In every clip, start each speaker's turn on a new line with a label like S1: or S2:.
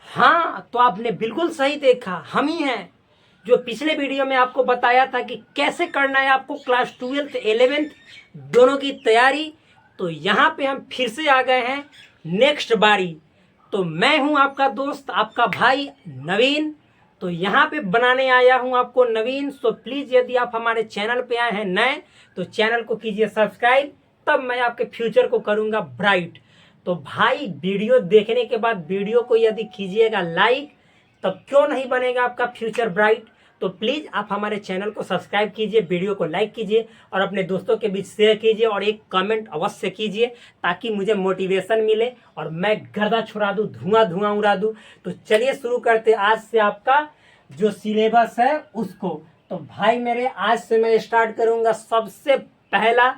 S1: हाँ, तो आपने बिल्कुल सही देखा, हम ही हैं जो पिछले वीडियो में आपको बताया था कि कैसे करना है आपको क्लास 12th 11th दोनों की तैयारी। तो यहाँ पे हम फिर से आ गए हैं नेक्स्ट बारी। तो मैं हूँ आपका दोस्त, आपका भाई नवीन। तो यहाँ पे बनाने आया हूँ आपको नवीन। सो प्लीज़ यदि आप हमारे चैनल पे आए हैं नए तो चैनल को कीजिए सब्सक्राइब, तब मैं आपके फ्यूचर को करूँगा ब्राइट। तो भाई वीडियो देखने के बाद वीडियो को यदि कीजिएगा लाइक, तब क्यों नहीं बनेगा आपका फ्यूचर ब्राइट। तो प्लीज़ आप हमारे चैनल को सब्सक्राइब कीजिए, वीडियो को लाइक कीजिए और अपने दोस्तों के बीच शेयर कीजिए और एक कमेंट अवश्य कीजिए ताकि मुझे मोटिवेशन मिले और मैं गर्दा छुड़ा दूँ, धुआं धुआं उड़ा दूँ। तो चलिए शुरू करते आज से आपका जो सिलेबस है उसको। तो भाई मेरे आज से मैं स्टार्ट करूँगा। सबसे पहला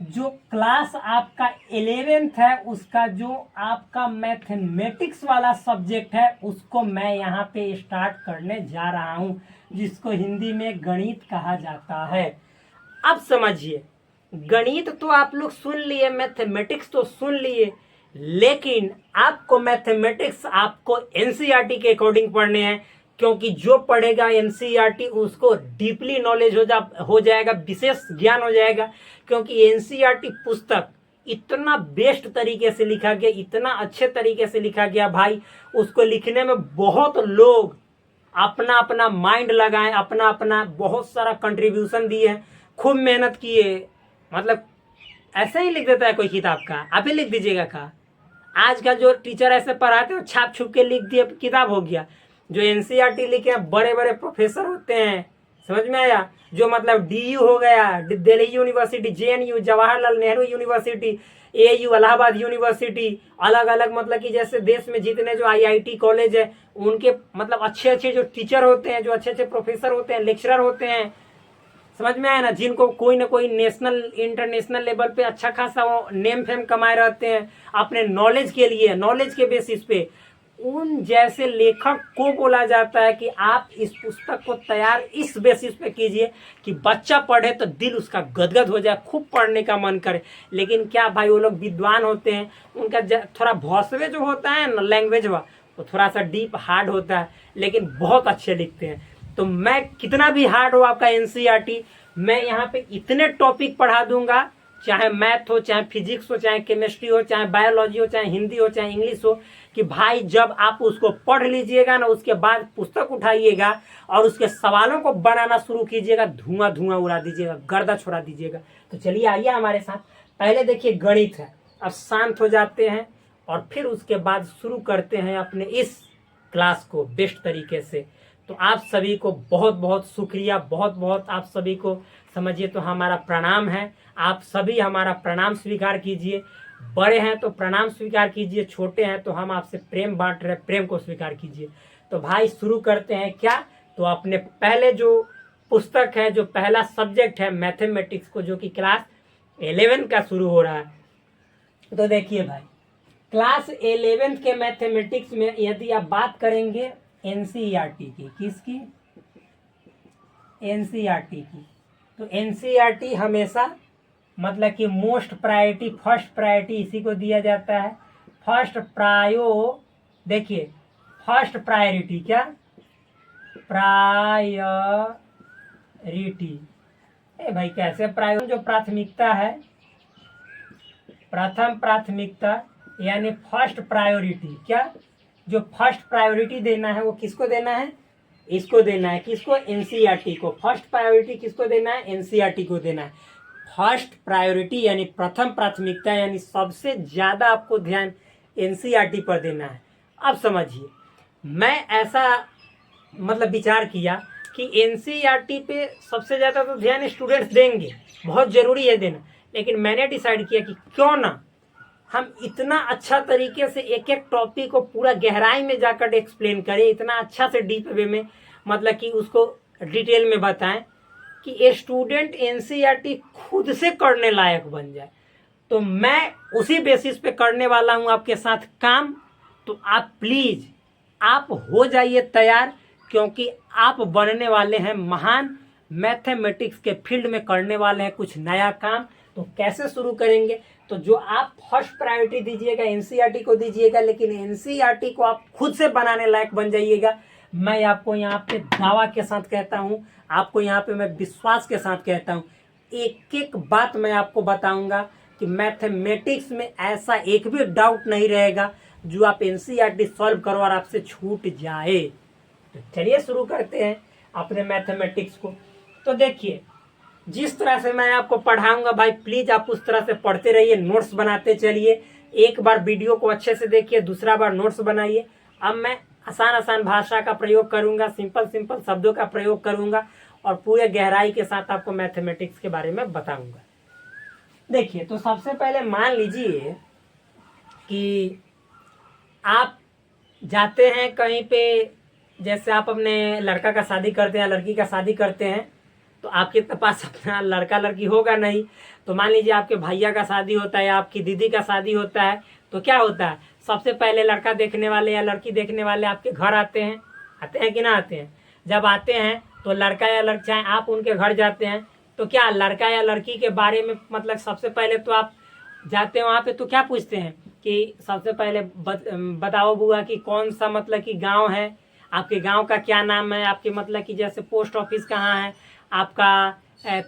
S1: जो क्लास आपका 11th है उसका जो आपका मैथमेटिक्स वाला सब्जेक्ट है उसको मैं यहाँ पे स्टार्ट करने जा रहा हूँ, जिसको हिंदी में गणित कहा जाता है। अब समझिए, गणित तो आप लोग सुन लिए, मैथमेटिक्स तो सुन लिए, लेकिन आपको मैथमेटिक्स आपको एनसीईआरटी के अकॉर्डिंग पढ़ने हैं, क्योंकि जो पढ़ेगा एनसीईआरटी उसको डीपली नॉलेज हो जाएगा, विशेष ज्ञान हो जाएगा। क्योंकि एनसीईआरटी पुस्तक इतना बेस्ट तरीके से लिखा गया, इतना अच्छे तरीके से लिखा गया भाई, उसको लिखने में बहुत लोग अपना अपना माइंड लगाएं, अपना अपना बहुत सारा कंट्रीब्यूशन दिए, खूब मेहनत किए। मतलब ऐसे ही लिख देता है कोई किताब का, आप ही लिख दीजिएगा का। आज का जो टीचर ऐसे पढ़ाते हो छाप छुप के लिख दिए किताब हो गया। जो एनसीईआरटी लिखे हैं बड़े बड़े प्रोफेसर होते हैं, समझ में आया। जो मतलब डीयू हो गया, Delhi university, JNU Jawaharlal Nehru university, AU Allahabad university, अलग अलग मतलब कि जैसे देश में जितने जो आईआईटी कॉलेज है उनके मतलब अच्छे अच्छे जो टीचर होते हैं, जो अच्छे अच्छे प्रोफेसर होते हैं, लेक्चरर होते हैं, समझ में आया ना, जिनको कोई ना कोई नेशनल इंटरनेशनल लेवल पे अच्छा खासा वो नेम फेम कमाए रहते हैं अपने नॉलेज के लिए, नॉलेज के बेसिस पे। उन जैसे लेखक को बोला जाता है कि आप इस पुस्तक को तैयार इस बेसिस पे कीजिए कि बच्चा पढ़े तो दिल उसका गदगद हो जाए, खूब पढ़ने का मन करे। लेकिन क्या भाई, वो लोग विद्वान होते हैं, उनका थोड़ा भौसवे जो होता है ना लैंग्वेज वो थोड़ा सा डीप हार्ड होता है, लेकिन बहुत अच्छे लिखते हैं। तो मैं कितना भी हार्ड हो आपका एनसीईआरटी, मैं यहाँ पे इतने टॉपिक पढ़ा दूंगा, चाहे मैथ हो, चाहे फिजिक्स हो, चाहे केमिस्ट्री हो, चाहे बायोलॉजी हो, चाहे हिंदी हो, चाहे इंग्लिश हो, कि भाई जब आप उसको पढ़ लीजिएगा ना उसके बाद पुस्तक उठाइएगा और उसके सवालों को बनाना शुरू कीजिएगा, धुआं धुआं उड़ा दीजिएगा, गर्दा छोड़ा दीजिएगा। तो चलिए आइए हमारे साथ। पहले देखिए गणित है। अब शांत हो जाते हैं और फिर उसके बाद शुरू करते हैं अपने इस क्लास को बेस्ट तरीके से। तो आप सभी को बहुत बहुत शुक्रिया, बहुत बहुत आप सभी को समझिए तो हमारा प्रणाम है। आप सभी हमारा प्रणाम स्वीकार कीजिए। बड़े हैं तो प्रणाम स्वीकार कीजिए, छोटे हैं तो हम आपसे प्रेम बांट रहे, प्रेम को स्वीकार कीजिए। तो भाई शुरू करते हैं क्या। तो अपने पहले जो पुस्तक है, जो पहला सब्जेक्ट है मैथमेटिक्स को, जो कि क्लास 11 का शुरू हो रहा है। तो देखिए भाई, क्लास 11 के मैथमेटिक्स में यदि आप बात करेंगे एनसीईआरटी की, किसकी, एनसीईआरटी की, तो एनसीईआरटी हमेशा मतलब कि मोस्ट प्रायोरिटी, फर्स्ट प्रायोरिटी इसी को दिया जाता है। फर्स्ट देखिए फर्स्ट प्रायोरिटी क्या, प्रायोरिटी, भाई कैसे प्रायोरिटी, जो प्राथमिकता है, प्रथम प्राथमिकता यानी फर्स्ट प्रायोरिटी। क्या, जो फर्स्ट प्रायोरिटी देना है वो किसको देना है, इसको देना है, किसको, एनसीईआरटी को। फर्स्ट प्रायोरिटी किसको देना है, एनसीईआरटी को देना है। फर्स्ट प्रायोरिटी यानी प्रथम प्राथमिकता, यानी सबसे ज्यादा आपको ध्यान एनसीईआरटी पर देना है। अब समझिए, मैं ऐसा मतलब विचार किया कि एनसीईआरटी पे सबसे ज्यादा तो ध्यान स्टूडेंट्स देंगे, बहुत जरूरी है देना, लेकिन मैंने डिसाइड किया कि क्यों ना हम इतना अच्छा तरीके से एक एक टॉपिक को पूरा गहराई में जाकर एक्सप्लेन करें, इतना अच्छा से डीप वे में मतलब कि उसको डिटेल में बताएं कि ये स्टूडेंट एनसीईआरटी खुद से करने लायक बन जाए। तो मैं उसी बेसिस पे करने वाला हूं आपके साथ काम। तो आप प्लीज आप हो जाइए तैयार, क्योंकि आप बनने वाले हैं महान, मैथमेटिक्स के फील्ड में करने वाले हैं कुछ नया काम। तो कैसे शुरू करेंगे, तो जो आप फर्स्ट प्रायोरिटी दीजिएगा एनसीईआरटी को दीजिएगा, लेकिन एनसीईआरटी को आप खुद से बनाने लायक बन जाइएगा। मैं आपको यहाँ पे दावा के साथ कहता हूँ, आपको यहाँ पे मैं विश्वास के साथ कहता हूँ, एक एक बात मैं आपको बताऊंगा कि मैथमेटिक्स में ऐसा एक भी डाउट नहीं रहेगा जो आप एनसीईआरटी सॉल्व करो और आपसे छूट जाए। तो चलिए शुरू करते हैं अपने मैथमेटिक्स को। तो देखिए, जिस तरह से मैं आपको पढ़ाऊंगा भाई, प्लीज़ आप उस तरह से पढ़ते रहिए, नोट्स बनाते चलिए। एक बार वीडियो को अच्छे से देखिए, दूसरा बार नोट्स बनाइए। अब मैं आसान आसान भाषा का प्रयोग करूंगा, सिंपल सिंपल शब्दों का प्रयोग करूंगा और पूरे गहराई के साथ आपको मैथमेटिक्स के बारे में बताऊंगा। देखिए, तो सबसे पहले मान लीजिए कि आप जाते हैं कहीं पे, जैसे आप अपने लड़का का शादी करते हैं, लड़की का शादी करते हैं, तो आपके पास अपना लड़का लड़की होगा नहीं। तो मान लीजिए आपके भैया का शादी होता है या आपकी दीदी का शादी होता है, तो क्या होता है, सबसे पहले लड़का देखने वाले या लड़की देखने वाले आपके घर आते हैं कि ना आते हैं। जब आते हैं तो लड़का या लड़की, चाहे आप उनके घर जाते हैं, तो क्या लड़का या लड़की के बारे में मतलब सबसे पहले तो आप जाते हैं वहाँ पे, तो क्या पूछते हैं कि सबसे पहले बताओ बुआ कि कौन सा मतलब कि गांव है, आपके गांव का क्या नाम है, आपके मतलब कि जैसे पोस्ट ऑफिस कहाँ है, आपका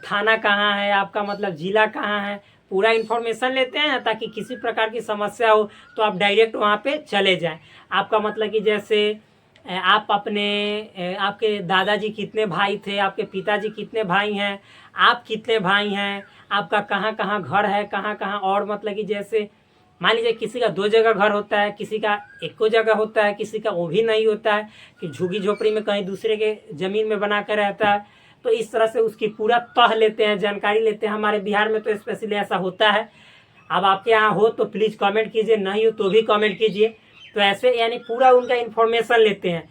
S1: थाना कहाँ है, आपका मतलब जिला कहाँ है, पूरा इन्फॉर्मेशन लेते हैं ताकि किसी प्रकार की समस्या हो तो आप डायरेक्ट वहाँ पे चले जाएं। आपका मतलब कि जैसे आप अपने आपके दादाजी कितने भाई थे, आपके पिताजी कितने भाई हैं, आप कितने भाई हैं, आपका कहाँ कहाँ घर है, कहाँ कहाँ, और मतलब कि जैसे मान लीजिए किसी का 2 जगह घर होता है, किसी का 1 जगह होता है, किसी का वो भी नहीं होता है, कि झुग्गी झोपड़ी में कहीं दूसरे के ज़मीन में बना कर रहता है। तो इस तरह से उसकी पूरा तह लेते हैं, जानकारी लेते हैं। हमारे बिहार में तो स्पेशली ऐसा होता है। अब आपके यहाँ हो तो प्लीज़ कमेंट कीजिए, नहीं हो तो भी कमेंट कीजिए। तो ऐसे यानी पूरा उनका इन्फॉर्मेशन लेते हैं,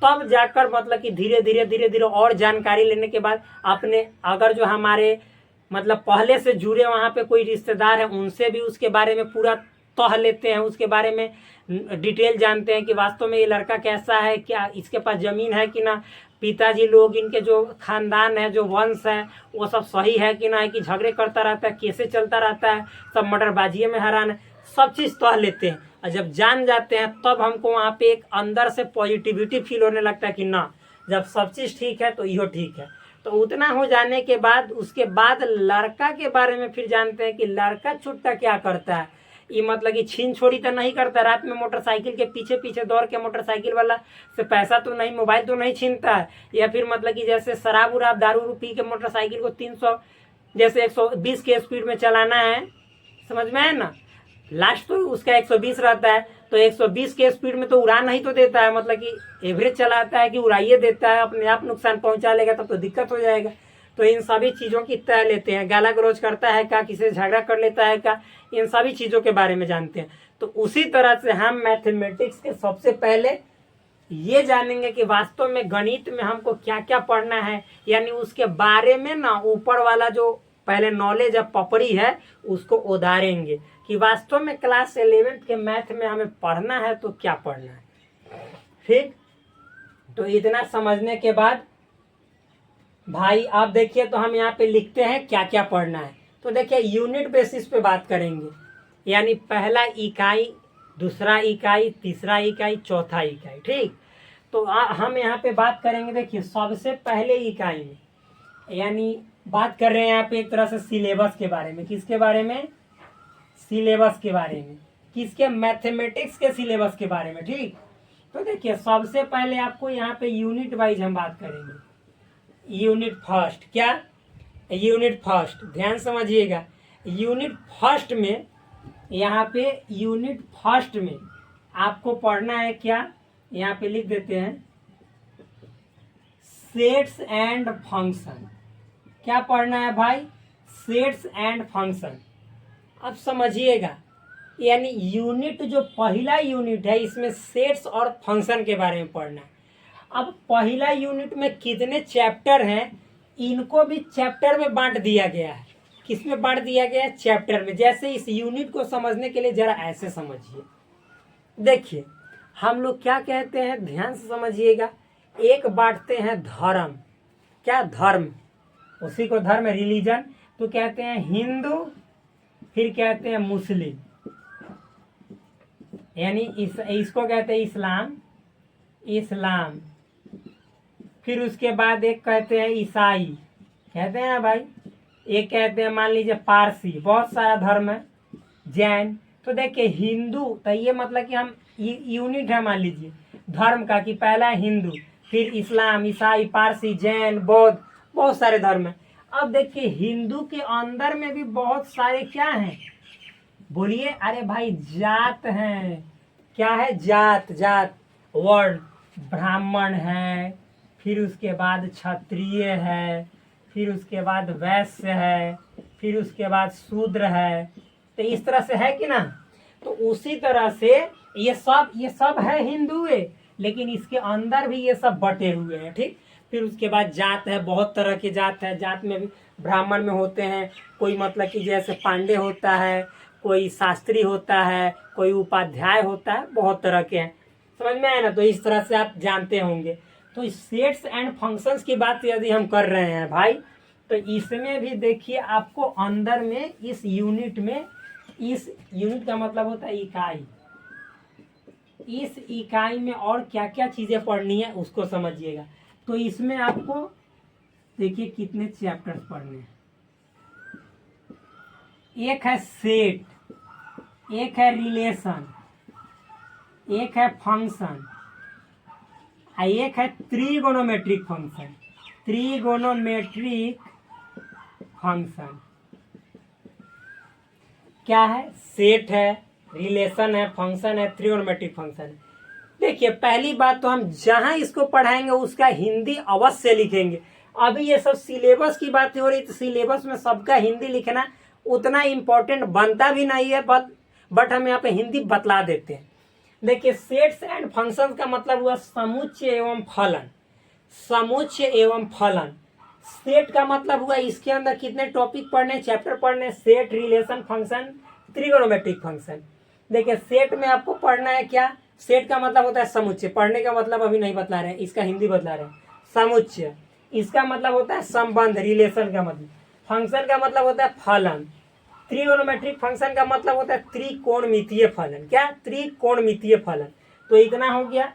S1: तब जाकर मतलब कि धीरे धीरे और जानकारी लेने के बाद अपने, अगर जो हमारे मतलब पहले से जुड़े वहाँ पे कोई रिश्तेदार हैं, उनसे भी उसके बारे में पूरा तह लेते हैं, उसके बारे में डिटेल जानते हैं कि वास्तव में ये लड़का कैसा है, क्या इसके पास ज़मीन है कि ना, पिताजी लोग इनके जो खानदान है, जो वंश है, वो सब सही है कि ना, है कि झगड़े करता रहता है, कैसे चलता रहता है, सब मर्डरबाजी में हैरान है, सब चीज़ तह लेते हैं। और जब जान जाते हैं तब हमको वहाँ पे एक अंदर से पॉजिटिविटी फील होने लगता है कि ना, जब सब चीज़ ठीक है तो इहो ठीक है। तो उतना हो जाने के बाद उसके बाद लड़का के बारे में फिर जानते हैं कि लड़का छुट्टा क्या करता है। ये मतलब कि छीन छोड़ी तो नहीं करता, रात में मोटरसाइकिल के पीछे पीछे दौड़ के मोटरसाइकिल वाला से पैसा तो नहीं, मोबाइल तो नहीं छीनता है, या फिर मतलब कि जैसे शराब उराब दारू पी के मोटरसाइकिल को 300 जैसे 120 के स्पीड में चलाना है, समझ में है ना, लास्ट तो उसका 120 रहता है, तो 120 के स्पीड में तो उड़ा नहीं तो देता है, मतलब कि एवरेज चलाता है कि उड़ाइए देता है, अपने आप नुकसान पहुंचा लेगा तब तो दिक्कत हो जाएगा। तो इन सभी चीज़ों की तय लेते हैं, गाला गलौज करता है क्या, किसी से झगड़ा कर लेता है क्या, इन सभी चीज़ों के बारे में जानते हैं। तो उसी तरह से हम मैथमेटिक्स के सबसे पहले ये जानेंगे कि वास्तव में गणित में हमको क्या क्या पढ़ना है, यानी उसके बारे में ना ऊपर वाला जो पहले नॉलेज या पपड़ी है उसको उधारेंगे कि वास्तव में क्लास 11th के मैथ में हमें पढ़ना है तो क्या पढ़ना है। ठीक, तो इतना समझने के बाद भाई आप देखिए, तो हम यहाँ पे लिखते हैं क्या क्या पढ़ना है। तो देखिए, यूनिट बेसिस पे बात करेंगे, यानी पहला इकाई, दूसरा इकाई, तीसरा इकाई, चौथा इकाई। ठीक, तो हम यहाँ पे बात करेंगे। देखिए, सबसे पहले इकाई में यानी बात कर रहे हैं यहाँ पे एक तरह से सिलेबस के बारे में। किसके बारे में? सिलेबस के बारे में। किसके? मैथमेटिक्स के सिलेबस के बारे में। ठीक, तो देखिए, सबसे पहले आपको यहाँ पे यूनिट वाइज हम बात करेंगे। यूनिट फर्स्ट, क्या? यूनिट फर्स्ट, ध्यान समझिएगा। यूनिट फर्स्ट में, यहाँ पे यूनिट फर्स्ट में आपको पढ़ना है क्या, यहाँ पे लिख देते हैं, सेट्स एंड फंक्शन। क्या पढ़ना है भाई? Sets and function. अब समझिएगा, यानी यूनिट जो पहला यूनिट है इसमें सेट्स और फंक्शन के बारे में पढ़ना है। अब पहला यूनिट में कितने चैप्टर हैं, इनको भी चैप्टर में बांट दिया गया है। किसमें बांट दिया गया है? चैप्टर में। जैसे इस यूनिट को समझने के लिए जरा ऐसे समझिए। देखिए, हम लोग क्या कहते हैं, ध्यान से समझिएगा। एक बांटते हैं धर्म। क्या? धर्म, उसी को धर्म, रिलीजन। तो कहते हैं हिंदू फिर कहते हैं मुस्लिम, यानी इसको कहते हैं इस्लाम, इस्लाम। फिर उसके बाद एक कहते हैं ईसाई, कहते हैं ना भाई। एक कहते हैं मान लीजिए पारसी, बहुत सारा धर्म है, जैन। तो देखिए हिंदू, तो ये मतलब कि हम यूनिट है मान लीजिए धर्म का, कि पहला है हिंदू, फिर इस्लाम, ईसाई, पारसी, जैन, बौद्ध, बहुत सारे धर्म है। अब देखिए हिंदू के अंदर में भी बहुत सारे क्या हैं, बोलिए। अरे भाई जात हैं, क्या है, जात, जात वर्ण। ब्राह्मण है, फिर उसके बाद क्षत्रिय है, फिर उसके बाद वैश्य है, फिर उसके बाद शूद्र है। तो इस तरह से है कि ना। तो उसी तरह से ये सब है हिंदू है, लेकिन इसके अंदर भी ये सब बटे हुए हैं, ठीक। फिर उसके बाद जात है, बहुत तरह की जात है। जात में भी ब्राह्मण में होते हैं, कोई मतलब कि जैसे पांडे होता है, कोई शास्त्री होता है, कोई उपाध्याय होता है, बहुत तरह के हैं, समझ में आया ना। तो इस तरह से आप जानते होंगे। तो सेट्स एंड फंक्शंस की बात यदि हम कर रहे हैं भाई, तो इसमें भी देखिए आपको अंदर में इस यूनिट में, इस यूनिट का मतलब होता है इकाई, इस इकाई में और क्या क्या चीजें पढ़नी है उसको समझिएगा। तो इसमें आपको देखिए कितने चैप्टर्स पढ़ने हैं। एक है सेट, एक है रिलेशन, एक है फंक्शन, एक है त्रिगोनोमेट्रिक फंक्शन, त्रिगोनोमेट्रिक फंक्शन। क्या है, सेट है, रिलेशन है, फंक्शन है, त्रिगोनोमेट्रिक फंक्शन है। देखिए पहली बात तो हम जहां इसको पढ़ाएंगे उसका हिंदी अवश्य लिखेंगे। अभी ये सब सिलेबस की बात हो रही, तो सिलेबस में सबका हिंदी लिखना उतना इम्पोर्टेंट बनता भी नहीं है, बट हम यहाँ पे हिंदी बतला देते हैं। देखिए सेट्स एंड फंक्शंस का मतलब हुआ समुच्चय एवं फलन, समुच्चय एवं फलन। सेट का मतलब हुआ इसके अंदर कितने टॉपिक पढ़ने, चैप्टर पढ़ने, सेट, रिलेशन, फंक्शन, त्रिगोनोमेट्रिक फंक्शन। देखिए सेट में आपको पढ़ना है क्या, सेट का मतलब होता है समुच्चय, पढ़ने का मतलब अभी नहीं बतला रहे हैं, इसका हिंदी बतला रहे हैं। समुच्चय, इसका मतलब होता है संबंध, रिलेशन का मतलब। फंक्शन का मतलब होता है फलन। त्रिगोनोमेट्रिक फंक्शन का मतलब होता है त्रिकोणमितीय फलन। क्या, त्रिकोणमितीय फलन। तो इतना हो गया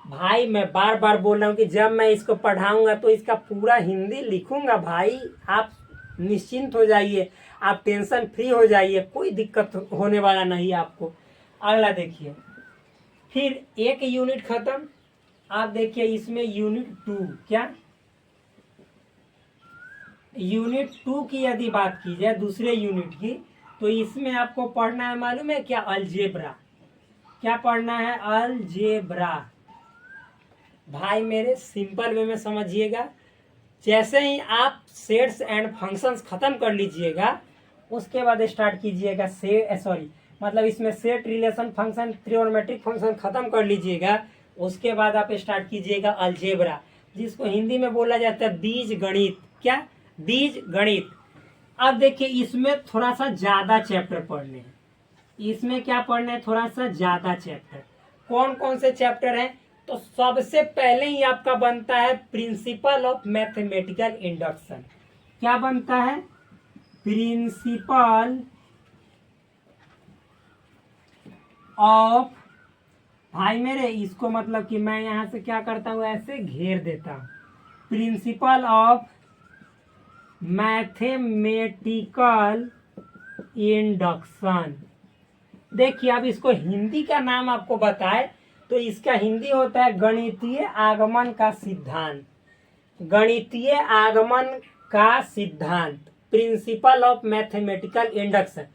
S1: भाई। मैं बार बार बोल रहा हूँ कि जब मैं इसको पढ़ाऊंगा तो इसका पूरा हिंदी लिखूंगा भाई, आप निश्चिंत हो जाइए, आप टेंशन फ्री हो जाइए, कोई दिक्कत होने वाला नहीं आपको। अगला देखिए, फिर एक यूनिट खत्म। आप देखिए इसमें यूनिट 2, क्या यूनिट 2 की यदि बात की जाए, दूसरे यूनिट की, तो इसमें आपको पढ़ना है, मालूम है क्या, अलजेब्रा। क्या पढ़ना है, अलजेब्रा। भाई मेरे सिंपल वे में समझिएगा। जैसे ही आप सेट्स एंड फंक्शंस खत्म कर लीजिएगा, उसके बाद स्टार्ट कीजिएगा मतलब इसमें सेट, रिलेशन, फंक्शन, त्रिकोणमेट्रिक फंक्शन खत्म कर लीजिएगा, उसके बाद आप स्टार्ट कीजिएगा अलजेब्रा, जिसको हिंदी में बोला जाता है बीज गणित। क्या, बीज गणित। अब देखिए इसमें थोड़ा सा ज्यादा चैप्टर पढ़ने हैं, इसमें क्या पढ़ना है, थोड़ा सा ज्यादा चैप्टर। कौन कौन से चैप्टर हैं, तो सबसे पहले ही आपका बनता है प्रिंसिपल ऑफ मैथमेटिकल इंडक्शन। क्या बनता है, प्रिंसिपल ऑफ, भाई मेरे इसको मतलब कि मैं यहां से क्या करता हूं, ऐसे घेर देता हूं, प्रिंसिपल ऑफ मैथमेटिकल इंडक्शन। देखिए अब इसको हिंदी का नाम आपको बताए तो इसका हिंदी होता है गणितीय आगमन का सिद्धांत, गणितीय आगमन का सिद्धांत, प्रिंसिपल ऑफ मैथमेटिकल इंडक्शन।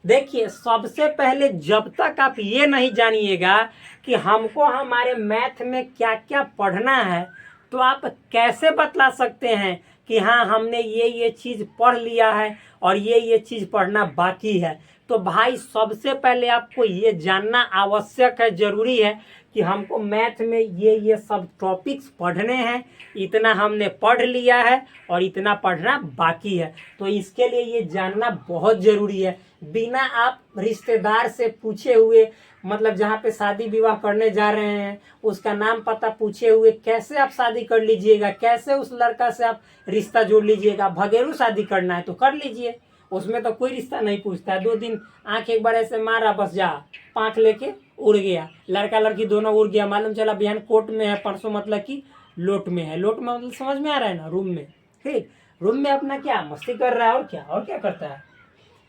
S1: देखिए सबसे पहले जब तक आप ये नहीं जानिएगा कि हमको हमारे मैथ में क्या क्या पढ़ना है, तो आप कैसे बतला सकते हैं कि हाँ हमने ये चीज़ पढ़ लिया है और ये चीज़ पढ़ना बाकी है। तो भाई सबसे पहले आपको ये जानना आवश्यक है, जरूरी है कि हमको मैथ में ये सब टॉपिक्स पढ़ने हैं, इतना हमने पढ़ लिया है और इतना पढ़ना बाकी है। तो इसके लिए ये जानना बहुत ज़रूरी है। बिना आप रिश्तेदार से पूछे हुए, मतलब जहाँ पे शादी विवाह करने जा रहे हैं उसका नाम पता पूछे हुए कैसे आप शादी कर लीजिएगा, कैसे उस लड़का से आप रिश्ता जोड़ लीजिएगा। भगेरू शादी करना है तो कर लीजिए, उसमें तो कोई रिश्ता नहीं पूछता है। 2 दिन आंख एक बार ऐसे मारा, बस जा पाँख लेके उड़ गया, लड़का लड़की दोनों उड़ गया। मालूम चला बिहान कोर्ट में है, परसों मतलब कि लोट में है। लोट में मतलब समझ में आ रहा है ना, रूम में। ठीक, रूम में अपना क्या मस्ती कर रहा है, और क्या करता है।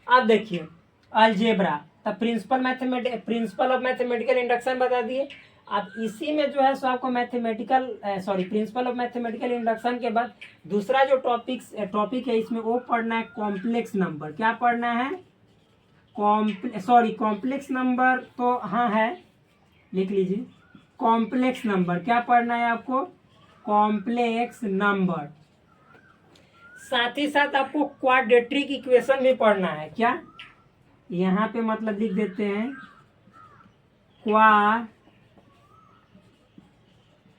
S1: अब देखिए अलजेब्रा, तब प्रिंसिपल ऑफ मैथमेटिकल इंडक्शन बता दिए। अब इसी में जो है सो आपको प्रिंसिपल ऑफ मैथमेटिकल इंडक्शन के बाद दूसरा जो टॉपिक है इसमें वो पढ़ना है कॉम्प्लेक्स नंबर। क्या पढ़ना है? कॉम्प्लेक्स नंबर तो हाँ है, लिख लीजिए। कॉम्प्लेक्स नंबर क्या पढ़ना है आपको? Complex number. साथ ही साथ आपको क्वाड्रेटिक इक्वेशन भी पढ़ना है। क्या? यहाँ पे मतलब लिख देते हैं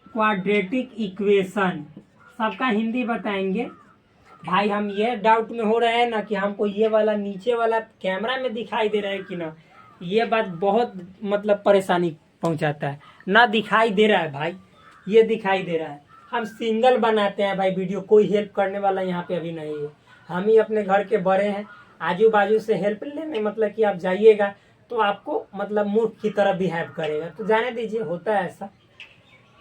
S1: क्वाड्रेटिक इक्वेशन। सबका हिंदी बताएंगे भाई। हम ये डाउट में हो रहे हैं ना कि हमको ये वाला नीचे वाला कैमरा में दिखाई दे रहा है कि ना, ये बात बहुत मतलब परेशानी पहुंचाता है। ना दिखाई दे रहा है भाई, ये दिखाई दे रहा है। हम सिंगल बनाते हैं भाई वीडियो, कोई हेल्प करने वाला यहाँ पे अभी नहीं है। हम ही अपने घर के बड़े हैं, आजू बाजू से हेल्प लेने मतलब कि आप जाइएगा तो आपको मतलब मूर्ख की तरह बिहेव करेगा, तो जाने दीजिए, होता है ऐसा।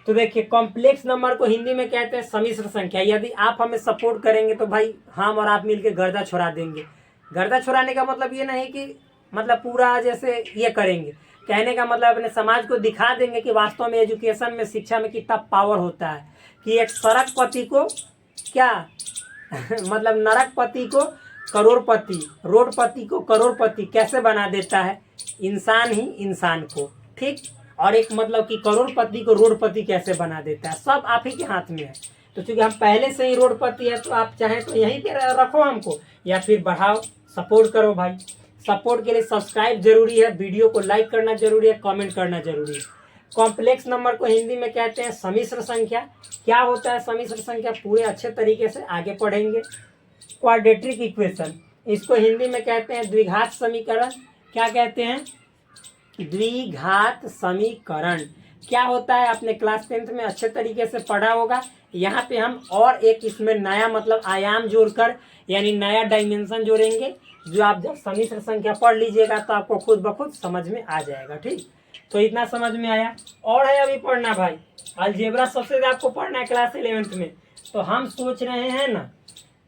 S1: तो देखिए कॉम्प्लेक्स नंबर को हिंदी में कहते हैं सम्मिश्र संख्या। यदि आप हमें सपोर्ट करेंगे तो भाई हम और आप मिलके गर्दा छुड़ा देंगे। गर्दा छुड़ाने का मतलब ये नहीं कि मतलब पूरा जैसे ये करेंगे, कहने का मतलब अपने समाज को दिखा देंगे कि वास्तव में एजुकेशन में, शिक्षा में कितना पावर होता है। कि एक सड़कपति को क्या मतलब नरकपति को करोड़पति, रोडपति को करोड़पति कैसे बना देता है? इंसान ही इंसान को। ठीक, और एक मतलब कि करोड़पति को रोडपति कैसे बना देता है, सब आप ही के हाथ में है। तो चूंकि हम पहले से ही रोडपति है तो आप चाहें तो यहीं पे रखो हमको, या फिर बढ़ाओ, सपोर्ट करो भाई। सपोर्ट के लिए सब्सक्राइब जरूरी है, वीडियो को लाइक करना जरूरी है, कमेंट करना जरूरी है। कॉम्प्लेक्स नंबर को हिंदी में कहते हैं सम्मिश्र संख्या। क्या होता है सम्मिश्र संख्या, पूरे अच्छे तरीके से आगे पढ़ेंगे। क्वाड्रेटिक इक्वेशन, इसको हिंदी में कहते हैं द्विघात समीकरण। क्या कहते हैं? द्विघात समीकरण। क्या होता है आपने क्लास 10th में अच्छे तरीके से पढ़ा होगा। यहाँ पे हम और एक इसमें नया मतलब आयाम जोड़कर, यानी नया डायमेंशन जोड़ेंगे, जो आप जब सम्मिश्र संख्या पढ़ लीजिएगा तो आपको खुद ब खुद समझ में आ जाएगा। ठीक, तो इतना समझ में आया। और है अभी पढ़ना भाई, अलजेब्रा सबसे ज्यादा आपको पढ़ना है क्लास 11th में। तो हम सोच रहे हैं ना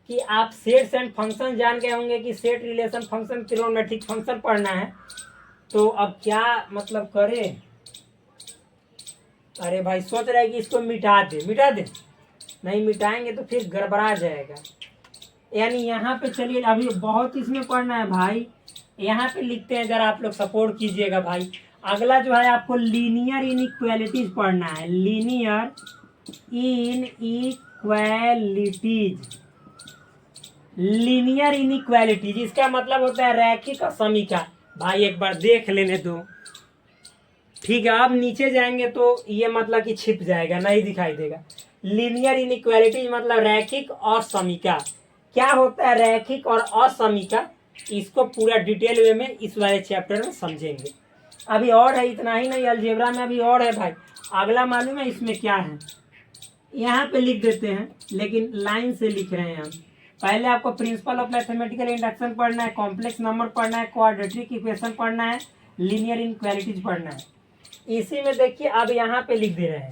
S1: कि आप सेट्स एंड फंक्शन जान गए होंगे कि set, relation, function, trigonometric function पढ़ना है। तो अब क्या मतलब करें? अरे भाई सोच रहे हैं कि इसको मिटा दे। नहीं मिटाएंगे तो फिर गड़बड़ा जाएगा। यानी यहाँ पे चलिए, अभी बहुत इसमें पढ़ना है भाई। यहाँ पे लिखते हैं, जरा आप लोग सपोर्ट कीजिएगा भाई। अगला जो है आपको लीनियर इनइक्वालिटीज पढ़ना है। लीनियर इनइक्वालिटीज, इसका मतलब होता है रैखिक असमीका। भाई एक बार देख लेने दो, ठीक है। अब नीचे जाएंगे तो ये मतलब कि छिप जाएगा, नहीं दिखाई देगा। लीनियर इनइक्वालिटीज मतलब रैखिक असमीका। क्या होता है रैखिक और असमीका, इसको पूरा डिटेल वे में इस वाले चैप्टर में समझेंगे। अभी और है, इतना ही नहीं, अलजेब्रा में अभी और है भाई। अगला मालूम है इसमें क्या है? यहाँ पे लिख देते हैं, लेकिन लाइन से लिख रहे हैं हम। पहले आपको प्रिंसिपल ऑफ मैथमेटिकल इंडक्शन पढ़ना है, कॉम्प्लेक्स नंबर पढ़ना है, क्वाड्रेटिक इक्वेशन पढ़ना है, लीनियर इनइक्वालिटीज पढ़ना है। इसी में देखिए अब यहाँ पे लिख दे रहे हैं,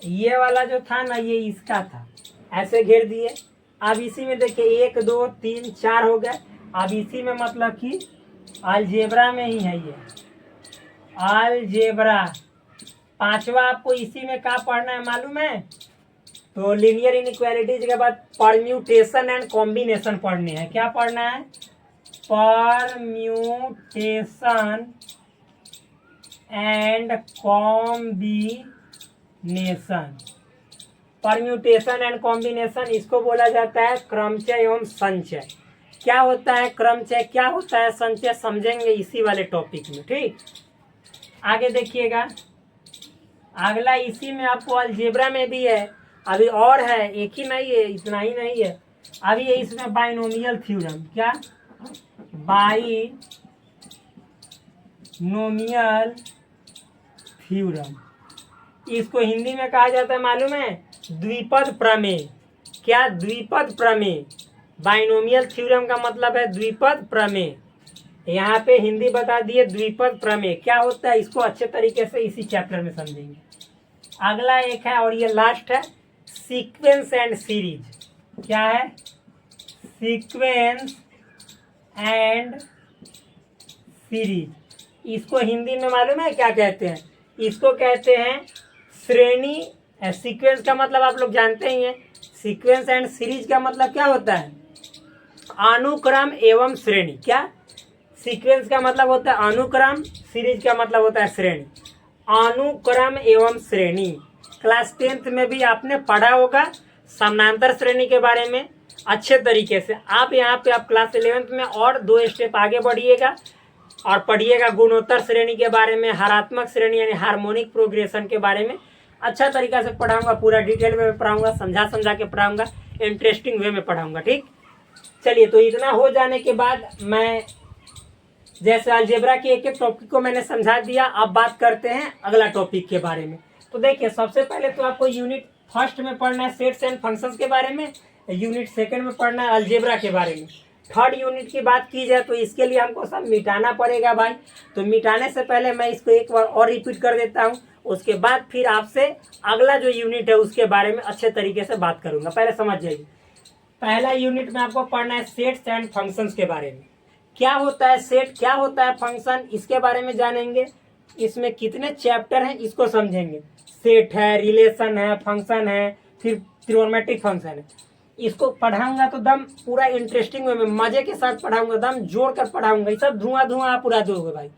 S1: ये वाला जो था ना ये इसका था, ऐसे घेर दिए। अब इसी में देखिए 1 2 3 4 हो गए। अब इसी में मतलब कि अलजेब्रा में ही है ये अलजेब्रा। पांचवा आपको इसी में क्या पढ़ना है मालूम है? तो लीनियर इनइक्वालिटीज के बाद परम्यूटेशन एंड कॉम्बिनेशन पढ़ने हैं। क्या पढ़ना है? Permutation and combination. Permutation and combination इसको बोला जाता है क्रमचय एवं संचय। क्या होता है क्रमचय, क्या होता है संचय, समझेंगे इसी वाले टॉपिक में। ठीक, आगे देखिएगा। अगला इसी में आपको अलजेब्रा में भी है, अभी और है, एक ही नहीं है, इतना ही नहीं है। अभी है इसमें बाइनोमियल थ्योरम। क्या? बाइनोमियल थ्योरम, इसको हिंदी में कहा जाता है मालूम है? द्विपद प्रमेय। क्या? द्विपद प्रमेय। बाइनोमियल थ्योरम का मतलब है द्विपद प्रमेय। यहाँ पे हिंदी बता दिए द्विपद प्रमेय क्या होता है, इसको अच्छे तरीके से इसी चैप्टर में समझेंगे। अगला एक है और ये लास्ट है, सीक्वेंस एंड सीरीज। क्या है? Sequence and series. इसको हिंदी में मालूम है क्या कहते हैं? इसको कहते हैं श्रेणी। सीक्वेंस का मतलब आप लोग जानते ही हैं, सीक्वेंस एंड सीरीज का मतलब क्या होता है? अनुक्रम एवं श्रेणी। क्या? सीक्वेंस का मतलब होता है अनुक्रम, सीरीज का मतलब होता है श्रेणी। अनुक्रम एवं श्रेणी क्लास 10th में भी आपने पढ़ा होगा, समानांतर श्रेणी के बारे में अच्छे तरीके से। आप यहाँ पे आप क्लास 11th में और 2 स्टेप आगे बढ़िएगा और पढ़िएगा गुणोत्तर श्रेणी के बारे में, हरात्मक श्रेणी यानी हार्मोनिक प्रोग्रेशन के बारे में अच्छा तरीका से पढ़ाऊंगा, पूरा डिटेल में पढ़ाऊंगा, समझा के पढ़ाऊंगा, इंटरेस्टिंग वे में पढ़ाऊंगा। ठीक, चलिए, तो इतना हो जाने के बाद मैं जैसे अलजेब्रा के एक एक टॉपिक को मैंने समझा दिया, अब बात करते हैं अगला टॉपिक के बारे में। तो देखिए, सबसे पहले तो आपको यूनिट फर्स्ट में पढ़ना है सेट्स एंड फंक्शंस के बारे में, यूनिट सेकंड में पढ़ना है अलजेब्रा के बारे में। थर्ड यूनिट की बात की जाए तो इसके लिए हमको सब मिटाना पड़ेगा भाई। तो मिटाने से पहले मैं इसको एक बार और रिपीट कर देता हूँ, उसके बाद फिर आपसे अगला जो यूनिट है उसके बारे में अच्छे तरीके से बात करूंगा। पहले समझ जाइए, पहला यूनिट में आपको पढ़ना है सेट्स एंड फंक्शंस के बारे में। क्या होता है सेट, क्या होता है फंक्शन, इसके बारे में जानेंगे। इसमें कितने चैप्टर हैं इसको समझेंगे। सेट है, रिलेशन है, फंक्शन है, फिर ट्रिगोनोमेट्रिक फंक्शन है। इसको पढ़ाऊंगा तो दम पूरा इंटरेस्टिंग वे में मजे के साथ पढ़ाऊंगा, दम जोड़ कर पढ़ाऊंगा। ये सब धुआं आप उड़ा दोगे भाई,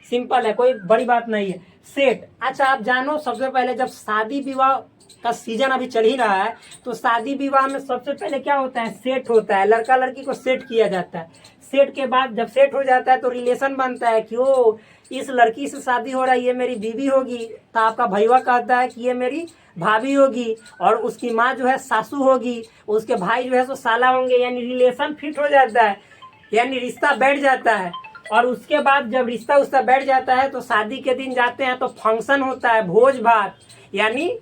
S1: सिंपल है, कोई बड़ी बात नहीं है। सेट, अच्छा आप जानो, सबसे पहले जब शादी विवाह का सीजन अभी चल ही रहा है तो शादी विवाह में सबसे पहले क्या होता है? सेट होता है। लड़का लड़की को सेट किया जाता है। सेट के बाद जब सेट हो जाता है तो रिलेशन बनता है कि ओ इस लड़की से शादी हो रहा है, ये मेरी बीवी होगी। तो आपका भैया कहता है कि ये मेरी भाभी होगी, और उसकी माँ जो है सासू होगी, उसके भाई जो है सो साला होंगे, यानी रिलेशन फिट हो जाता है, यानी रिश्ता बैठ जाता है। और उसके बाद जब रिश्ता उसका बैठ जाता है तो शादी के दिन जाते हैं तो फंक्शन होता है, भोज भात, यानी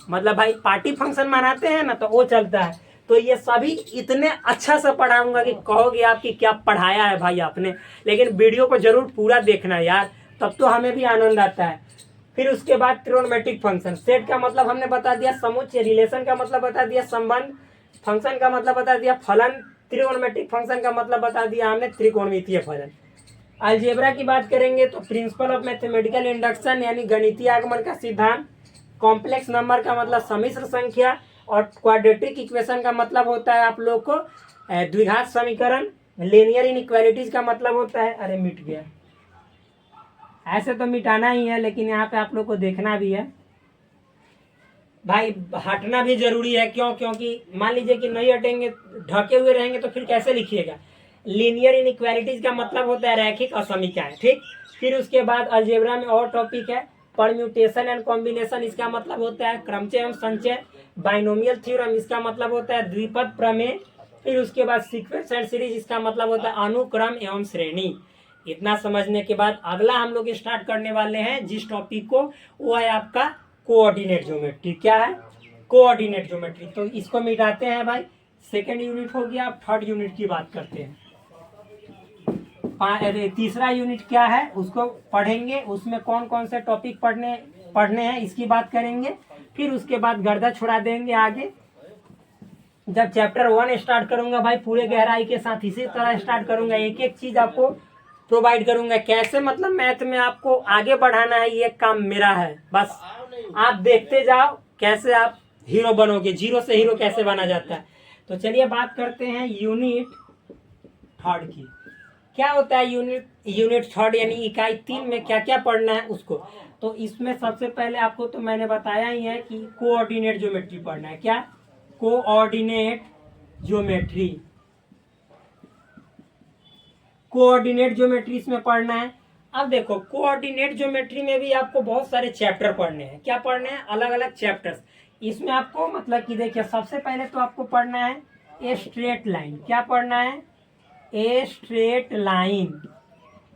S1: मतलब भाई पार्टी फंक्शन मनाते हैं ना, तो वो चलता है। तो ये सभी इतने अच्छा से पढ़ाऊंगा कि कहोगे आप कि क्या पढ़ाया है भाई आपने। लेकिन वीडियो को जरूर पूरा देखना यार, तब तो हमें भी आनंद आता है। फिर उसके बाद ट्रिगोनोमेट्रिक फंक्शन। सेट का मतलब हमने बता दिया समुच्चय, रिलेशन का मतलब बता दिया संबंध, फंक्शन का मतलब बता दिया फलन, ट्रिगोनोमेट्रिक फंक्शन का मतलब बता दिया हमने त्रिकोणमितीय फलन। अलजेब्रा की बात करेंगे तो प्रिंसिपल ऑफ मैथमेटिकल इंडक्शन यानी गणितीय आगमन का सिद्धांत, कॉम्प्लेक्स नंबर का मतलब सम्मिश्र संख्या, और क्वाड्रेटिक इक्वेशन का मतलब होता है आप लोग को द्विघात समीकरण, लीनियर इनइक्वालिटीज का मतलब होता है, अरे मिट गया, ऐसे तो मिटाना ही है लेकिन यहाँ पे आप लोग को देखना भी है भाई, हटना भी जरूरी है। क्यों? क्योंकि मान लीजिए कि नहीं हटेंगे, ढके हुए रहेंगे तो फिर कैसे लिखिएगा। लीनियर इनइक्वालिटीज का मतलब होता है रैखिक असमीकरण। ठीक, फिर उसके बाद अलजेब्रा में और टॉपिक है परम्यूटेशन एंड कॉम्बिनेशन, इसका मतलब होता है क्रमचय एवं संचय। बाइनोमियल थ्योरम, इसका मतलब होता है द्विपद प्रमेय। फिर उसके बाद सीक्वेंस एंड सीरीज, इसका मतलब होता है अनुक्रम एवं श्रेणी। इतना समझने के बाद अगला हम लोग स्टार्ट करने वाले हैं जिस टॉपिक को, वो है आपका कोऑर्डिनेट ज्योमेट्री। क्या है? Coordinate geometry. तो इसको मिटाते हैं भाई, सेकेंड यूनिट हो गया। अब थर्ड यूनिट की बात करते हैं। तीसरा यूनिट क्या है उसको पढ़ेंगे, उसमें कौन कौन से टॉपिक पढ़ने हैं इसकी बात करेंगे। फिर उसके बाद गर्दा छुड़ा देंगे आगे। जब चैप्टर 1 स्टार्ट करूंगा भाई पूरे गहराई के साथ इसी तरह स्टार्ट करूंगा, एक एक चीज आपको प्रोवाइड करूंगा, कैसे मतलब मैथ में आपको आगे बढ़ाना है, ये काम मेरा है। बस आप देखते जाओ कैसे आप हीरो बनोगे, जीरो से हीरो कैसे बना जाता है। तो चलिए बात करते हैं यूनिट थर्ड की। क्या होता है यूनिट थर्ड यानी इकाई 3 में क्या क्या पढ़ना है उसको। तो इसमें सबसे पहले आपको तो मैंने बताया ही है कि कोऑर्डिनेट ज्योमेट्री पढ़ना है। क्या? Coordinate geometry. कोऑर्डिनेट ज्योमेट्री इसमें पढ़ना है। अब देखो, कोऑर्डिनेट ज्योमेट्री में भी आपको बहुत सारे चैप्टर पढ़ने हैं। क्या पढ़ने हैं? अलग अलग चैप्टर्स। इसमें आपको मतलब कि देखिए, सबसे पहले तो आपको पढ़ना है ए स्ट्रेट लाइन। क्या पढ़ना है? A straight line.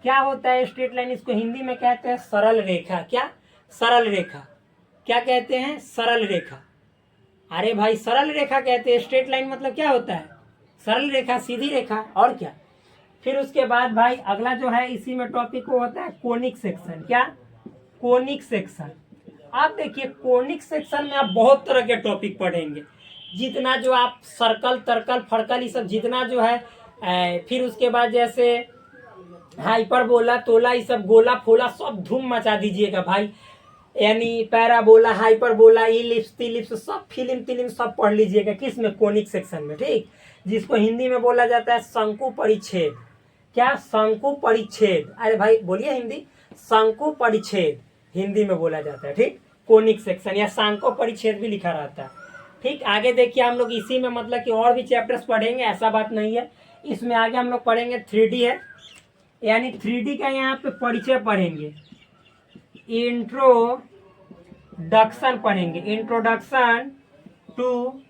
S1: क्या होता है स्ट्रेट लाइन? इसको हिंदी में कहते हैं सरल रेखा। क्या? सरल रेखा। क्या कहते हैं? सरल रेखा। अरे भाई सरल रेखा कहते हैं, स्ट्रेट लाइन मतलब क्या होता है? सरल रेखा, सीधी रेखा, और क्या। फिर उसके बाद भाई अगला जो है इसी में टॉपिक वो होता है कोनिक सेक्शन। क्या? Conic section. आप देखिए कोनिक सेक्शन में आप बहुत तरह के टॉपिक पढ़ेंगे, जितना जो आप सर्कल तर्कल फड़कल ये सब जितना जो है, फिर उसके बाद जैसे हाइपरबोला तोला ये सब गोला फोला सब धूम मचा दीजिएगा भाई, यानी पैराबोला हाइपरबोला इलिप्स तिलिप्स सब फिल्म तिलिम सब पढ़ लीजिएगा। किस में? कोनिक सेक्शन में, ठीक। जिसको हिंदी में बोला जाता है शंकु परिच्छेद। क्या? शंकु परिच्छेद। अरे भाई बोलिए हिंदी, शंकु परिच्छेद हिंदी में बोला जाता है, ठीक। कोनिक सेक्शन या शंकु परिच्छेद भी लिखा रहता है, ठीक। आगे देखिए हम लोग इसी में मतलब कि और भी चैप्टर्स पढ़ेंगे, ऐसा बात नहीं है। इसमें आगे हम लोग पढ़ेंगे 3D है, यानी 3D का यहाँ पे परिचय पढ़ेंगे, इंट्रोडक्शन पढ़ेंगे, introduction to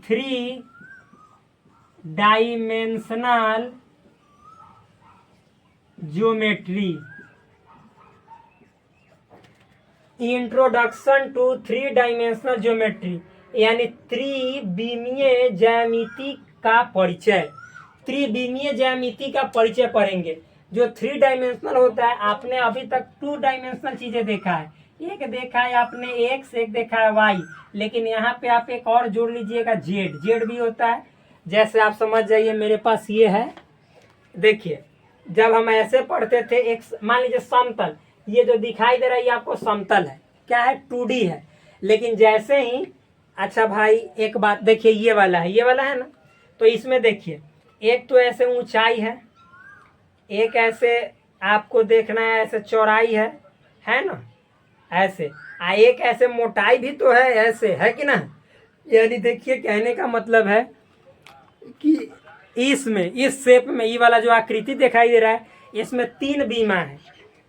S1: 3 dimensional geometry, introduction to 3 dimensional geometry, यानी त्रिविमीय ज्यामिति का परिचय। त्रिविमीय ज्यामिति का परिचय पढ़ेंगे। जो 3 डायमेंशनल होता है, आपने अभी तक 2 डायमेंशनल चीजें देखा है, एक देखा है आपने एक्स, एक देखा है वाई, लेकिन यहाँ पे आप एक और जोड़ लीजिएगा जेड। जेड भी होता है, जैसे आप समझ जाइए मेरे पास ये है, देखिए जब हम ऐसे पढ़ते थे एक मान लीजिए समतल, ये जो दिखाई दे रहा है ये आपको समतल है, क्या है? 2D है। लेकिन जैसे ही, अच्छा भाई एक बात देखिए, ये वाला है, ये वाला है ना, तो इसमें देखिए एक तो ऐसे ऊंचाई है, एक ऐसे आपको देखना है ऐसे चौड़ाई है ना, ऐसे एक ऐसे मोटाई भी तो है, ऐसे है कि ना। यानी देखिए कहने का मतलब है कि इसमें इस शेप में ये वाला जो आकृति दिखाई दे रहा है, इसमें 3 बीमा है,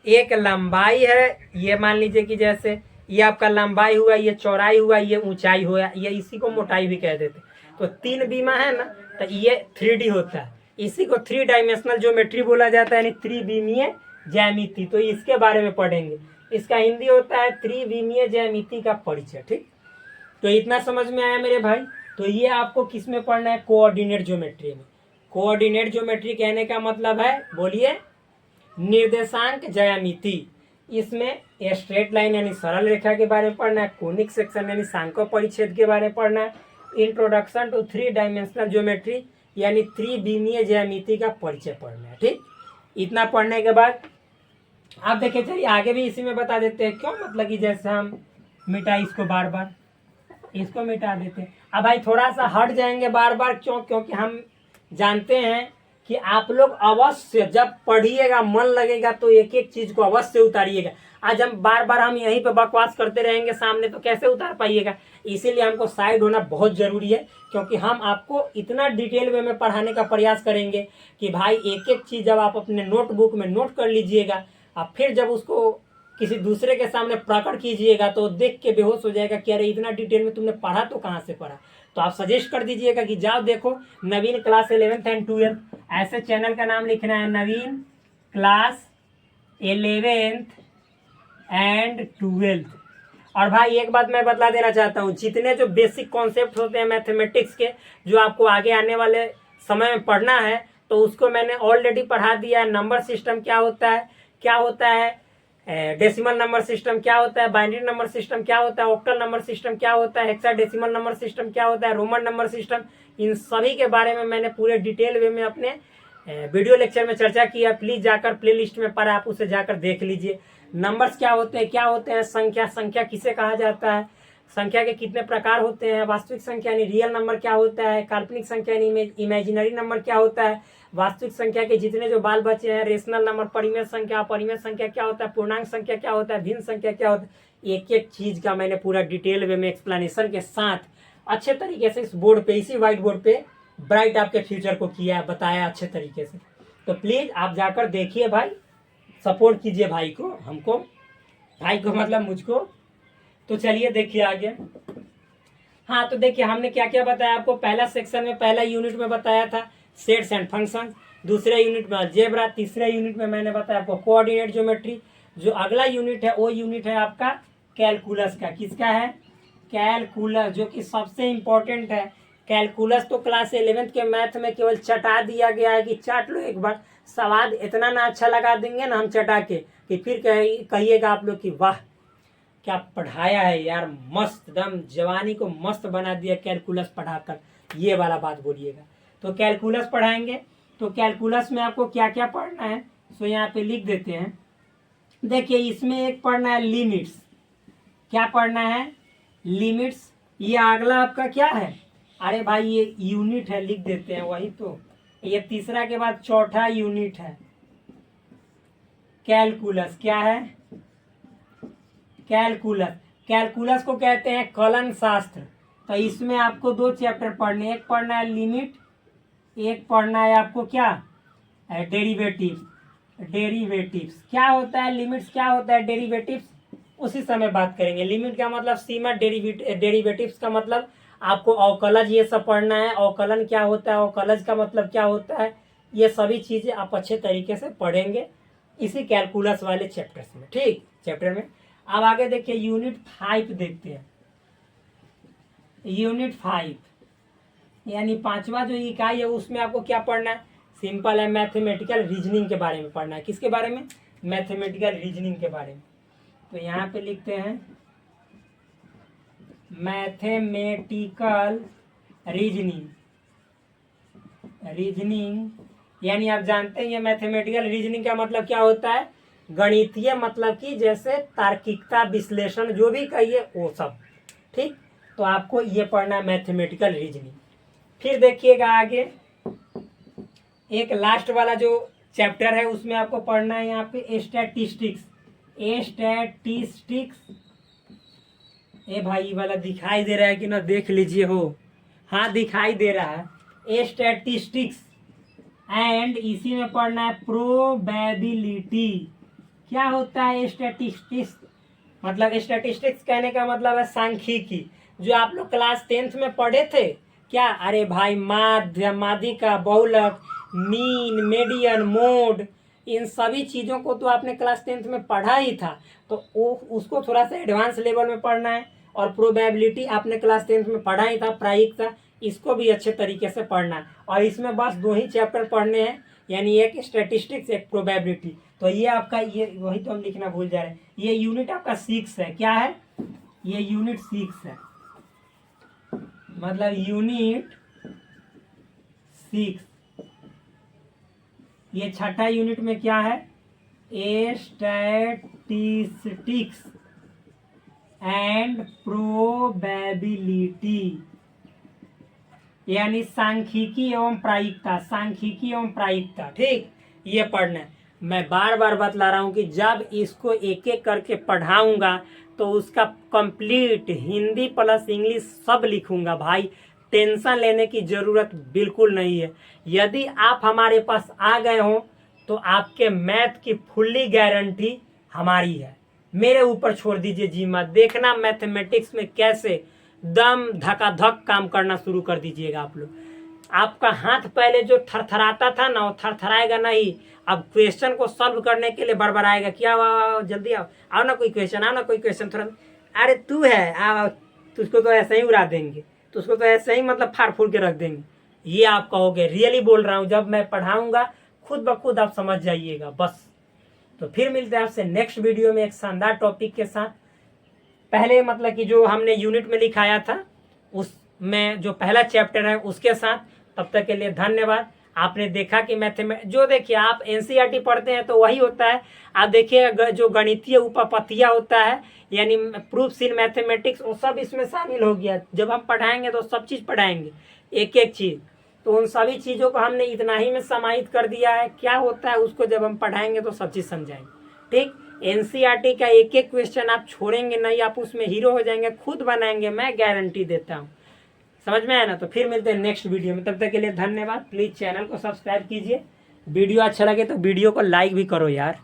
S1: एक लंबाई है, ये मान लीजिए कि जैसे ये आपका लंबाई हुआ, ये चौड़ाई हुआ, ये ऊंचाई हुआ, ये इसी को मोटाई भी कह देते। तो 3 बीमा है ना, तो ये 3D होता है, इसी को 3 डायमेंशनल ज्योमेट्री बोला जाता है, यानी त्रिविमीय ज्यामिति। तो इसके बारे में पढ़ेंगे। इसका हिंदी होता है त्रिविमीय ज्यामिति का परिचय, ठीक। तो इतना समझ में आया मेरे भाई। तो ये आपको किस में पढ़ना है? कोऑर्डिनेट ज्योमेट्री में। कोऑर्डिनेट ज्योमेट्री कहने का मतलब है, बोलिए, निर्देशांक ज्यामिति। इसमें स्ट्रेट लाइन यानी सरल रेखा के बारे में पढ़ना है, कोनिक सेक्शन यानी शंकु परिच्छेद के बारे में पढ़ना है, इंट्रोडक्शन टू 3 डायमेंशनल ज्योमेट्री यानी त्रिविमीय ज्यामिति का परिचय पढ़ना है, ठीक। इतना पढ़ने के बाद आप देखिए, चलिए आगे भी इसी में बता देते हैं। क्यों? मतलब कि जैसे हम मिटा इसको बार बार, इसको मिटा देते हैं। अब भाई थोड़ा सा हट जाएंगे बार बार, क्यों? क्योंकि हम जानते हैं कि आप लोग अवश्य जब पढ़िएगा मन लगेगा तो एक एक चीज को अवश्य उतारिएगा। आज हम बार बार हम यहीं पे बकवास करते रहेंगे सामने, तो कैसे उतार पाइएगा। इसीलिए हमको साइड होना बहुत जरूरी है, क्योंकि हम आपको इतना डिटेल वे में पढ़ाने का प्रयास करेंगे कि भाई एक एक चीज जब आप अपने नोटबुक में नोट कर लीजिएगा, और फिर जब उसको किसी दूसरे के सामने प्रकट कीजिएगा तो देख के बेहोश हो जाएगा कि अरे इतना डिटेल में तुमने पढ़ा तो कहाँ से पढ़ा। तो आप सजेस्ट कर दीजिएगा कि जाओ देखो नवीन क्लास 11th एंड 12th, ऐसे चैनल का नाम लिखना है नवीन क्लास 11th एंड 12th। और भाई एक बात मैं बतला देना चाहता हूँ, जितने जो बेसिक कॉन्सेप्ट होते हैं मैथमेटिक्स के, जो आपको आगे आने वाले समय में पढ़ना है, तो उसको मैंने ऑलरेडी पढ़ा दिया है। नंबर सिस्टम क्या होता है, डेसिमल नंबर सिस्टम क्या होता है, बाइनरी नंबर सिस्टम क्या होता है, ऑक्टल नंबर सिस्टम क्या होता है, हेक्साडेसिमल नंबर सिस्टम क्या होता है, रोमन नंबर सिस्टम, इन सभी के बारे में मैंने पूरे डिटेल वे में अपने वीडियो लेक्चर में चर्चा किया। प्लीज जाकर प्लेलिस्ट में पर आप उसे जाकर देख लीजिए। नंबर्स क्या होते हैं, संख्या किसे कहा जाता है, संख्या के कितने प्रकार होते हैं, वास्तविक संख्या यानी रियल नंबर क्या होता है, काल्पनिक संख्या यानी इमेजिनरी नंबर क्या होता है, वास्तविक संख्या के जितने जो बाल बचे हैं, रेशनल नंबर, परिमेय संख्या क्या होता है, पूर्णांक संख्या क्या होता है, भिन्न संख्या क्या होता है। एक एक चीज का मैंने पूरा डिटेल वे में एक्सप्लेनेशन के साथ अच्छे तरीके से इस बोर्ड पे, इसी व्हाइट बोर्ड पे ब्राइट आपके फ्यूचर को किया, बताया अच्छे तरीके से। तो प्लीज आप जाकर देखिए भाई, सपोर्ट कीजिए भाई को, हमको, भाई को मतलब मुझको। तो चलिए देखिए आगे। हाँ तो देखिए हमने क्या क्या बताया आपको। पहला सेक्शन में, पहला यूनिट में बताया था सेट्स एंड फंक्शन, दूसरे यूनिट में अलजेब्रा, तीसरे यूनिट में मैंने बताया आपको कोऑर्डिनेट ज्योमेट्री। जो अगला यूनिट है वो यूनिट है आपका कैलकुलस का। किसका है? कैलकुलस, जो कि सबसे इंपॉर्टेंट है। कैलकुलस तो क्लास 11th के मैथ में केवल चटा दिया गया है कि चाट लो एक बार। सवाल इतना ना अच्छा लगा देंगे ना हम चटा के कि फिर कहिएगा आप लोग कि वाह क्या पढ़ाया है यार, मस्त दम जवानी को मस्त बना दिया कैलकुलस पढ़ाकर, ये वाला बात बोलिएगा। तो कैलकुलस पढ़ाएंगे। तो कैलकुलस में आपको क्या क्या पढ़ना है सो यहाँ पे लिख देते हैं। देखिए इसमें एक पढ़ना है लिमिट्स। क्या पढ़ना है? लिमिट्स। ये अगला आपका क्या है? अरे भाई ये यूनिट है, लिख देते हैं वही तो। ये तीसरा के बाद चौथा यूनिट है कैलकुलस। क्या है? कैलकुलस। कैलकुलस को कहते हैं कलन शास्त्र। तो इसमें आपको 2 चैप्टर पढ़ने, एक पढ़ना है लिमिट, एक पढ़ना है आपको क्या? डेरिवेटिव्स। डेरिवेटिव्स क्या होता है, लिमिट्स क्या होता है, डेरिवेटिव्स उसी समय बात करेंगे। लिमिट का मतलब सीमा, डेरिवेटिव्स का मतलब आपको अवकलज ये सब पढ़ना है। अवकलन क्या होता है, अवकलज का मतलब क्या होता है, ये सभी चीजें आप अच्छे तरीके से पढ़ेंगे इसी कैलकुलस वाले चैप्टर्स में। ठीक, चैप्टर में। अब आगे देखिए यूनिट 5 देखते हैं। यूनिट 5 यानी 5वां जो इकाई है उसमें आपको क्या पढ़ना है? सिंपल है, मैथमेटिकल रीजनिंग के बारे में पढ़ना है। किसके बारे में? मैथमेटिकल रीजनिंग के बारे में। तो यहाँ पे लिखते हैं मैथमेटिकल रीजनिंग। रीजनिंग यानी आप जानते हैं मैथमेटिकल रीजनिंग का मतलब क्या होता है? गणितीय, मतलब कि जैसे तार्किकता, विश्लेषण, जो भी कहिए वो सब। ठीक, तो आपको ये पढ़ना है मैथमेटिकल रीजनिंग। फिर देखिएगा आगे एक लास्ट वाला जो चैप्टर है उसमें आपको पढ़ना है यहाँ पे स्टैटिस्टिक्स। स्टैटिस्टिक्स। ए भाई वाला दिखाई दे रहा है कि ना, देख लीजिए हो। हाँ दिखाई दे रहा है। स्टैटिस्टिक्स। एंड इसी में पढ़ना है प्रोबेबिलिटी। क्या होता है स्टैटिस्टिक्स? मतलब स्टैटिस्टिक्स कहने का मतलब है सांख्यिकी, जो आप लोग क्लास 10th में पढ़े थे क्या? अरे भाई माध्य, माध्यिका, बहुलक, मीन, मीडियन, मोड, इन सभी चीज़ों को तो आपने क्लास 10th में पढ़ा ही था। तो वो उसको थोड़ा सा एडवांस लेवल में पढ़ना है। और प्रोबेबिलिटी आपने क्लास 10th में पढ़ा ही था, प्रायिकता, इसको भी अच्छे तरीके से पढ़ना है। और इसमें बस 2 ही चैप्टर पढ़ने हैं, यानी एक स्टैटिस्टिक्स, एक प्रोबेबिलिटी। तो ये आपका, ये वही तो हम लिखना भूल जा रहे हैं, ये यूनिट आपका 6 है। क्या है? ये यूनिट 6 है, मतलब यूनिट 6। ये छठा यूनिट में क्या है? स्टैटिस्टिक्स एंड प्रोबेबिलिटी, यानी सांख्यिकी एवं प्रायिकता। सांख्यिकी एवं प्रायिकता। ठीक, ये पढ़ना है। मैं बार बार बतला रहा हूं कि जब इसको एक एक करके पढ़ाऊंगा तो उसका कंप्लीट हिंदी प्लस इंग्लिश सब लिखूंगा भाई। टेंशन लेने की जरूरत बिल्कुल नहीं है। यदि आप हमारे पास आ गए हो तो आपके मैथ की फुल्ली गारंटी हमारी है। मेरे ऊपर छोड़ दीजिए जिम्मा। देखना मैथमेटिक्स में कैसे दम धकाधक काम करना शुरू कर दीजिएगा आप लोग। आपका हाथ पहले जो थरथराता था ना, वो थरथराएगा नहीं। अब क्वेश्चन को सॉल्व करने के लिए बड़बड़ाएगा, क्या आओ जल्दी आओ, आओ ना कोई क्वेश्चन, आओ ना कोई क्वेश्चन थोड़ा। अरे तू है, आओ, तुझको तो ऐसे ही उड़ा देंगे, तुझको तो ऐसे ही मतलब फाड़ फूड़ के रख देंगे। ये आप कहोगे, रियली बोल रहा हूँ। जब मैं पढ़ाऊंगा खुद ब खुद आप समझ जाइएगा बस। तो फिर मिलते हैं आपसे नेक्स्ट वीडियो में एक शानदार टॉपिक के साथ। पहले मतलब कि जो हमने यूनिट में लिखाया था उसमें जो पहला चैप्टर है उसके साथ। तब तक के लिए धन्यवाद। आपने देखा कि जो देखिए आप एनसीईआरटी पढ़ते हैं तो वही होता है। आप देखिए जो गणितीय उपपत्तियां होता है, यानी प्रूफ्स इन मैथमेटिक्स, वो सब इसमें शामिल हो गया। जब हम पढ़ाएंगे तो सब चीज़ पढ़ाएंगे, एक एक चीज़। तो उन सभी चीज़ों को हमने इतना ही में समाहित कर दिया है। क्या होता है उसको जब हम पढ़ाएंगे तो सब चीज़ समझाएंगे। ठीक, एनसीईआरटी का एक एक क्वेश्चन आप छोड़ेंगे नहीं, आप उसमें हीरो हो जाएंगे, खुद बनाएंगे, मैं गारंटी देता हूँ। समझ में आया ना? तो फिर मिलते हैं नेक्स्ट वीडियो में। तब तक के लिए धन्यवाद। प्लीज़ चैनल को सब्सक्राइब कीजिए। वीडियो अच्छा लगे तो वीडियो को लाइक भी करो यार।